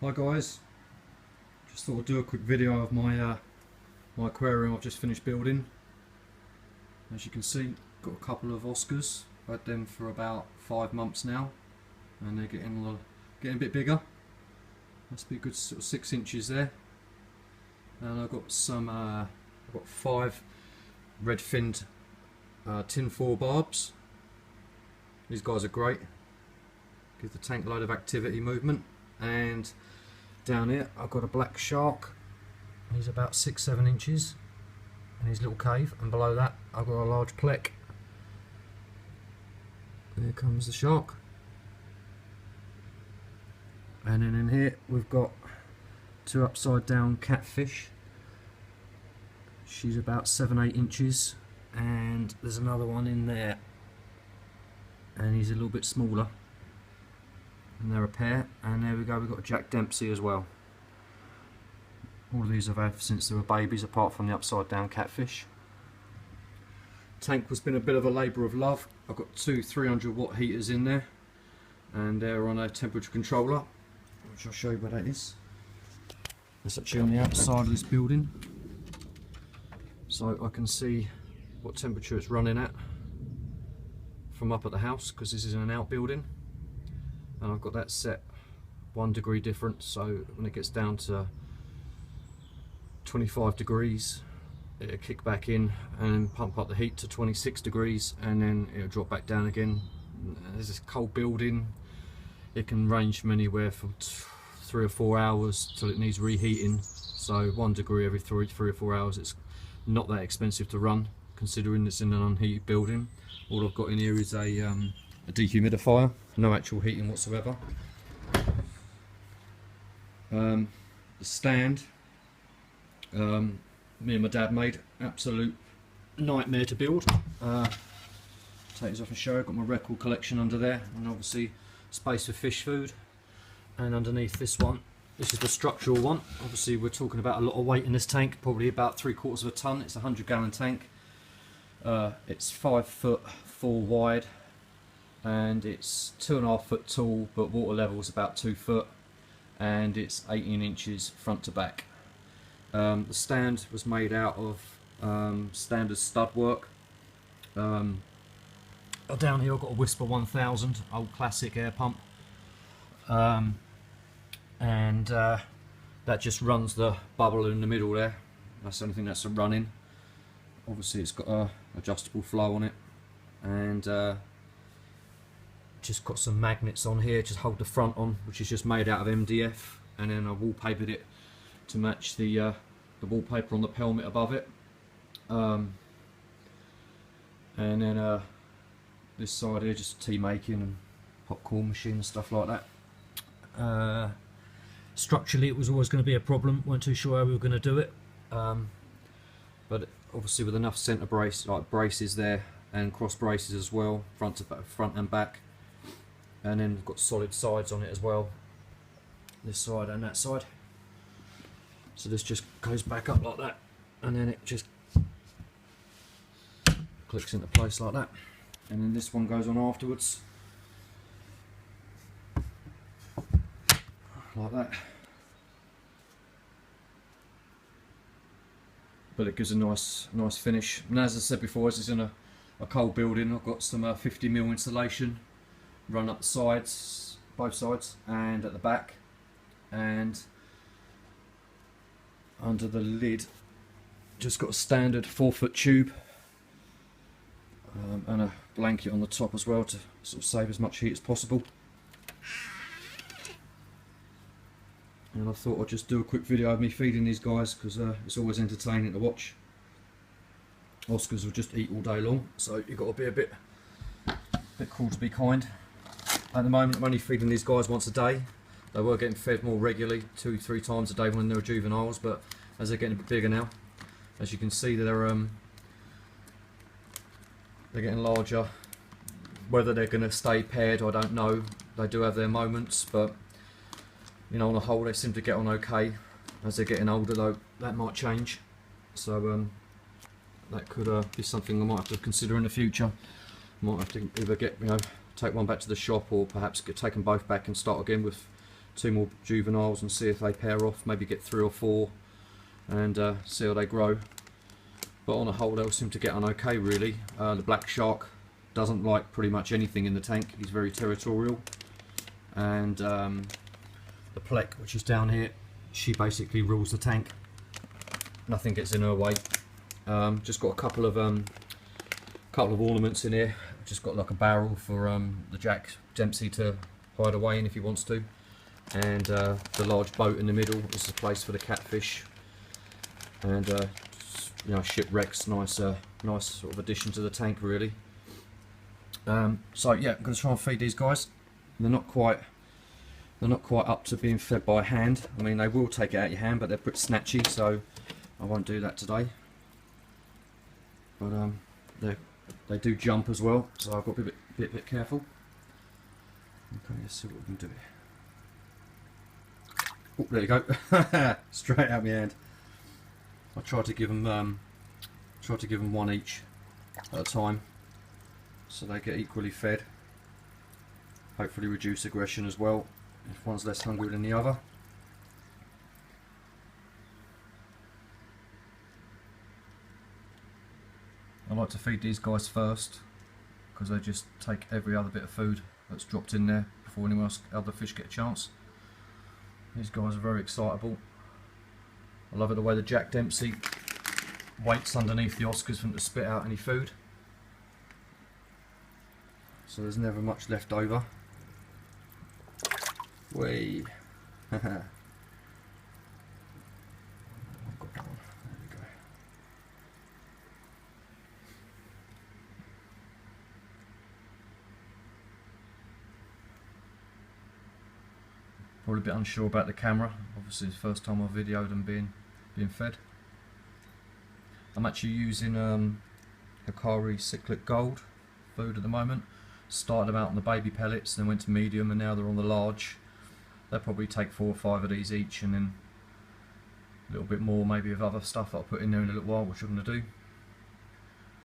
Hi guys, just thought I'd do a quick video of my my aquarium I've just finished building. As you can see, got a couple of Oscars. I've had them for about 5 months now, and they're getting a bit bigger. Must be a good sort of 6 inches there. And I've got some I've got 5 red-finned tinfoil barbs. These guys are great. Give the tank a load of activity, movement. And down here I've got a black shark. He's about 6-7 inches in his little cave, and below that I've got a large plec. There comes the shark. And then in here we've got 2 upside down catfish. She's about 7-8 inches, and there's another one in there, and he's a little bit smaller. And they're a pair, and there we go, we've got a Jack Dempsey as well. All of these I've had since they were babies, apart from the upside down catfish. Tank has been a bit of a labour of love. I've got 2 300-watt heaters in there, and they're on a temperature controller, which I'll show you where that is. It's actually on the outside of this building, so I can see what temperature it's running at from up at the house, because this is an outbuilding. And I've got that set 1 degree difference, so when it gets down to 25 degrees it'll kick back in and pump up the heat to 26 degrees, and then it'll drop back down again. There's this cold building, it can range from anywhere from 3 or 4 hours till it needs reheating, so 1 degree every 3 or 4 hours. It's not that expensive to run, considering it's in an unheated building. All I've got in here is a dehumidifier, no actual heating whatsoever. The stand, me and my dad made, absolute nightmare to build. Take this off and show you. I've got my record collection under there, and obviously space for fish food. And underneath this one, this is the structural one. Obviously we're talking about a lot of weight in this tank, probably about 3/4 of a ton. It's a 100-gallon tank. It's 5 foot 4 wide, and it's 2.5 foot tall, but water level is about 2 foot, and it's 18 inches front to back. The stand was made out of standard stud work. Down here I've got a Whisper 1000, old classic air pump, and that just runs the bubble in the middle there. That's the only thing that's running. Obviously it's got a adjustable flow on it, and just got some magnets on here just hold the front on, which is just made out of MDF, and then I wallpapered it to match the wallpaper on the pelmet above it. And then this side here, just tea making and popcorn machine and stuff like that. Structurally it was always going to be a problem, weren't too sure how we were going to do it, but obviously with enough centre braces there, and cross braces as well, front and back. And then we've got solid sides on it as well, this side and that side. So this just goes back up like that, and then it just clicks into place like that. And then this one goes on afterwards, like that. But it gives a nice finish. And as I said before, this is in a cold building. I've got some 50mm insulation run up the sides, both sides, and at the back, and under the lid just got a standard 4-foot tube, and a blanket on the top as well to sort of save as much heat as possible. And I thought I'd just do a quick video of me feeding these guys, because it's always entertaining to watch. Oscars will just eat all day long, so you've got to be a bit cruel to be kind. At the moment I'm only feeding these guys once a day. They were getting fed more regularly, 2-3 times a day when they were juveniles, but as they're getting a bit bigger now, as you can see, they're getting larger. Whether they're going to stay paired, I don't know. They do have their moments, but you know, on the whole they seem to get on okay. As they're getting older though, that might change. So that could be something I might have to consider in the future. Might have to either take one back to the shop, or perhaps take them both back and start again with 2 more juveniles and see if they pair off, maybe get 3 or 4 and see how they grow. But on a whole they'll seem to get on okay really. The black shark doesn't like pretty much anything in the tank, he's very territorial, and the Plec, which is down here, she basically rules the tank, nothing gets in her way. Just got a couple of ornaments in here, just got like a barrel for the Jack Dempsey to hide away in if he wants to, and the large boat in the middle is the place for the catfish, and you know, shipwrecks, nice nice sort of addition to the tank really. So yeah, I'm going to try and feed these guys. They're not quite up to being fed by hand. I mean, they will take it out of your hand, but they're pretty snatchy, so I won't do that today. But they do jump as well, so I've got to be a bit careful. Okay, let's see what we can do. Oh, there you go, straight out my hand. I try to give them one each at a time, so they get equally fed. Hopefully reduce aggression as well if one's less hungry than the other. I like to feed these guys first because they just take every other bit of food that's dropped in there before anyone else, other fish get a chance. These guys are very excitable. I love it the way the Jack Dempsey waits underneath the Oscars for them to spit out any food, so there's never much left over. Whee! I've got one. There we go. Probably a bit unsure about the camera. Obviously, it's the first time I've videoed them being fed. I'm actually using Hikari Cichlid Gold food at the moment. Started them out on the baby pellets, then went to medium, and now they're on the large. They'll probably take 4 or 5 of these each, and then a little bit more maybe of other stuff that I'll put in there in a little while, which I'm going to do.